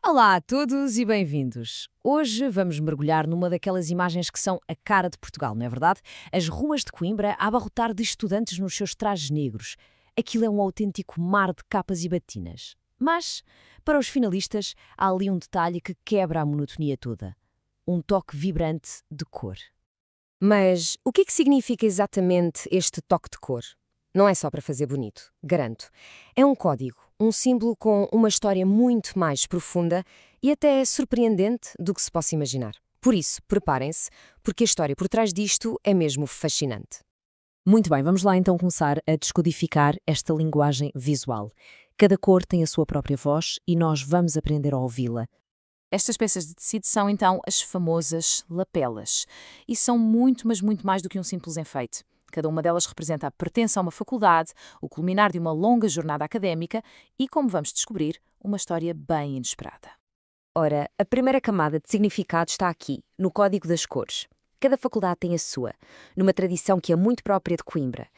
Olá a todos e bem-vindos. Hoje vamos mergulhar numa daquelas imagens que são a cara de Portugal, não é verdade? As ruas de Coimbra a abarrotar de estudantes nos seus trajes negros. Aquilo é um autêntico mar de capas e batinas. Mas, para os finalistas, há ali um detalhe que quebra a monotonia toda. Um toque vibrante de cor. Mas o que significa exatamente este toque de cor? Não é só para fazer bonito, garanto. É um código, um símbolo com uma história muito mais profunda e até surpreendente do que se possa imaginar. Por isso, preparem-se, porque a história por trás disto é mesmo fascinante. Muito bem, vamos lá então começar a descodificar esta linguagem visual. Cada cor tem a sua própria voz e nós vamos aprender a ouvi-la. Estas peças de tecido são então as famosas lapelas e são muito, mas muito mais do que um simples enfeite. Cada uma delas representa a pertença a uma faculdade, o culminar de uma longa jornada académica e, como vamos descobrir, uma história bem inesperada. Ora, a primeira camada de significado está aqui, no código das cores. Cada faculdade tem a sua, numa tradição que é muito própria de Coimbra.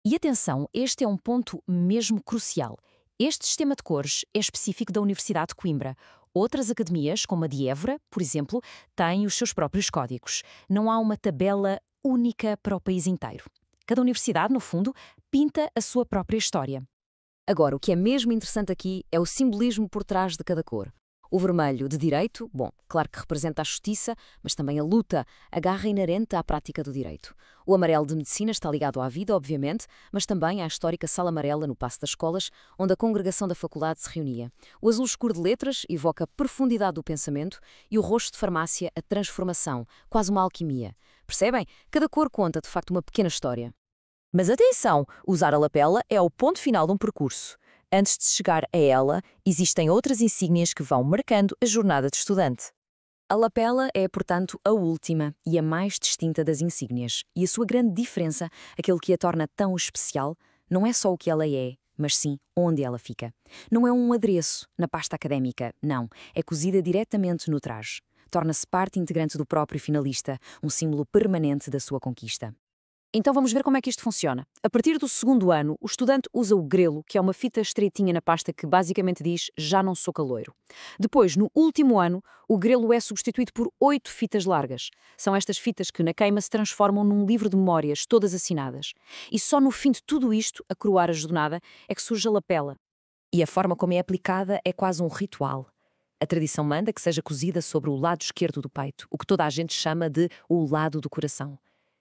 E atenção, este é um ponto mesmo crucial. Este sistema de cores é específico da Universidade de Coimbra. Outras academias, como a de Évora, por exemplo, têm os seus próprios códigos. Não há uma tabela única para o país inteiro. Cada universidade, no fundo, pinta a sua própria história. Agora, o que é mesmo interessante aqui é o simbolismo por trás de cada cor. O vermelho de direito, bom, claro que representa a justiça, mas também a luta, a garra inerente à prática do direito. O amarelo de medicina está ligado à vida, obviamente, mas também à histórica sala amarela no Paço das Escolas, onde a congregação da faculdade se reunia. O azul escuro de letras evoca a profundidade do pensamento e o roxo de farmácia a transformação, quase uma alquimia. Percebem? Cada cor conta, de facto, uma pequena história. Mas atenção, usar a lapela é o ponto final de um percurso. Antes de chegar a ela, existem outras insígnias que vão marcando a jornada de estudante. A lapela é, portanto, a última e a mais distinta das insígnias. E a sua grande diferença, aquilo que a torna tão especial, não é só o que ela é, mas sim onde ela fica. Não é um adereço na pasta académica, não. É cozida diretamente no traje. Torna-se parte integrante do próprio finalista, um símbolo permanente da sua conquista. Então vamos ver como é que isto funciona. A partir do segundo ano, o estudante usa o grelo, que é uma fita estreitinha na pasta que basicamente diz "já não sou caloiro". Depois, no último ano, o grelo é substituído por 8 fitas largas. São estas fitas que na queima se transformam num livro de memórias, todas assinadas. E só no fim de tudo isto, a coroar a jornada, é que surge a lapela. E a forma como é aplicada é quase um ritual. A tradição manda que seja cozida sobre o lado esquerdo do peito, o que toda a gente chama de o lado do coração.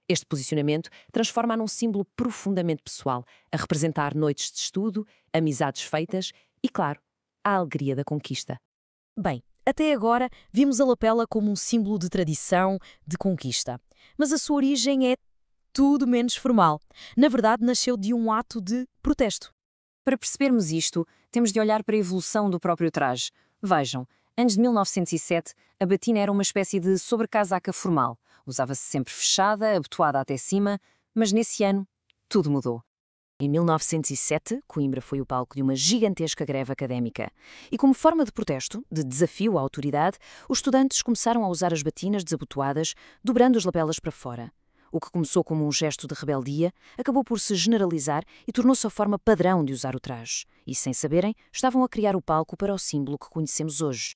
Este posicionamento transforma-a num símbolo profundamente pessoal, a representar noites de estudo, amizades feitas e, claro, a alegria da conquista. Bem, até agora vimos a lapela como um símbolo de tradição, de conquista. Mas a sua origem é tudo menos formal. Na verdade, nasceu de um ato de protesto. Para percebermos isto, temos de olhar para a evolução do próprio traje. Vejam, antes de 1907, a batina era uma espécie de sobrecasaca formal. Usava-se sempre fechada, abotoada até cima, mas nesse ano, tudo mudou. Em 1907, Coimbra foi o palco de uma gigantesca greve académica. E como forma de protesto, de desafio à autoridade, os estudantes começaram a usar as batinas desabotoadas, dobrando as lapelas para fora. O que começou como um gesto de rebeldia, acabou por se generalizar e tornou-se a forma padrão de usar o traje. E, sem saberem, estavam a criar o palco para o símbolo que conhecemos hoje.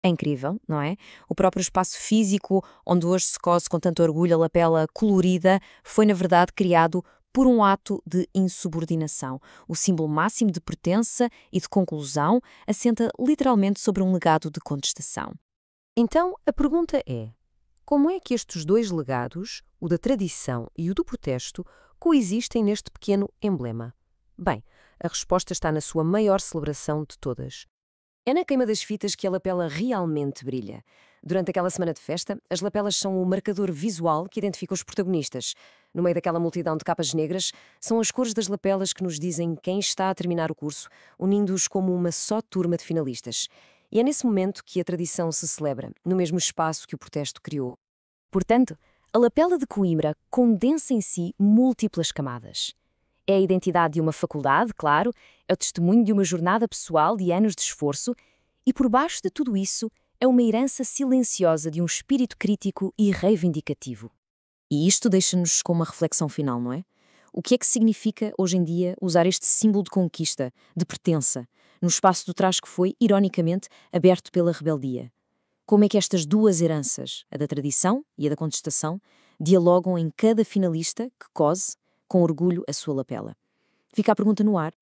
É incrível, não é? O próprio espaço físico, onde hoje se cose com tanto orgulho a lapela colorida, foi na verdade criado por um ato de insubordinação. O símbolo máximo de pertença e de conclusão assenta literalmente sobre um legado de contestação. Então, a pergunta é: como é que estes dois legados, o da tradição e o do protesto, coexistem neste pequeno emblema? Bem, a resposta está na sua maior celebração de todas. É na queima das fitas que a lapela realmente brilha. Durante aquela semana de festa, as lapelas são o marcador visual que identifica os protagonistas. No meio daquela multidão de capas negras, são as cores das lapelas que nos dizem quem está a terminar o curso, unindo-os como uma só turma de finalistas. E é nesse momento que a tradição se celebra, no mesmo espaço que o protesto criou. Portanto, a lapela de Coimbra condensa em si múltiplas camadas. É a identidade de uma faculdade, claro, é o testemunho de uma jornada pessoal de anos de esforço e, por baixo de tudo isso, é uma herança silenciosa de um espírito crítico e reivindicativo. E isto deixa-nos com uma reflexão final, não é? O que é que significa, hoje em dia, usar este símbolo de conquista, de pertença? no espaço do traje que foi, ironicamente, aberto pela rebeldia. Como é que estas duas heranças, a da tradição e a da contestação, dialogam em cada finalista que cose, com orgulho, a sua lapela? Fica a pergunta no ar.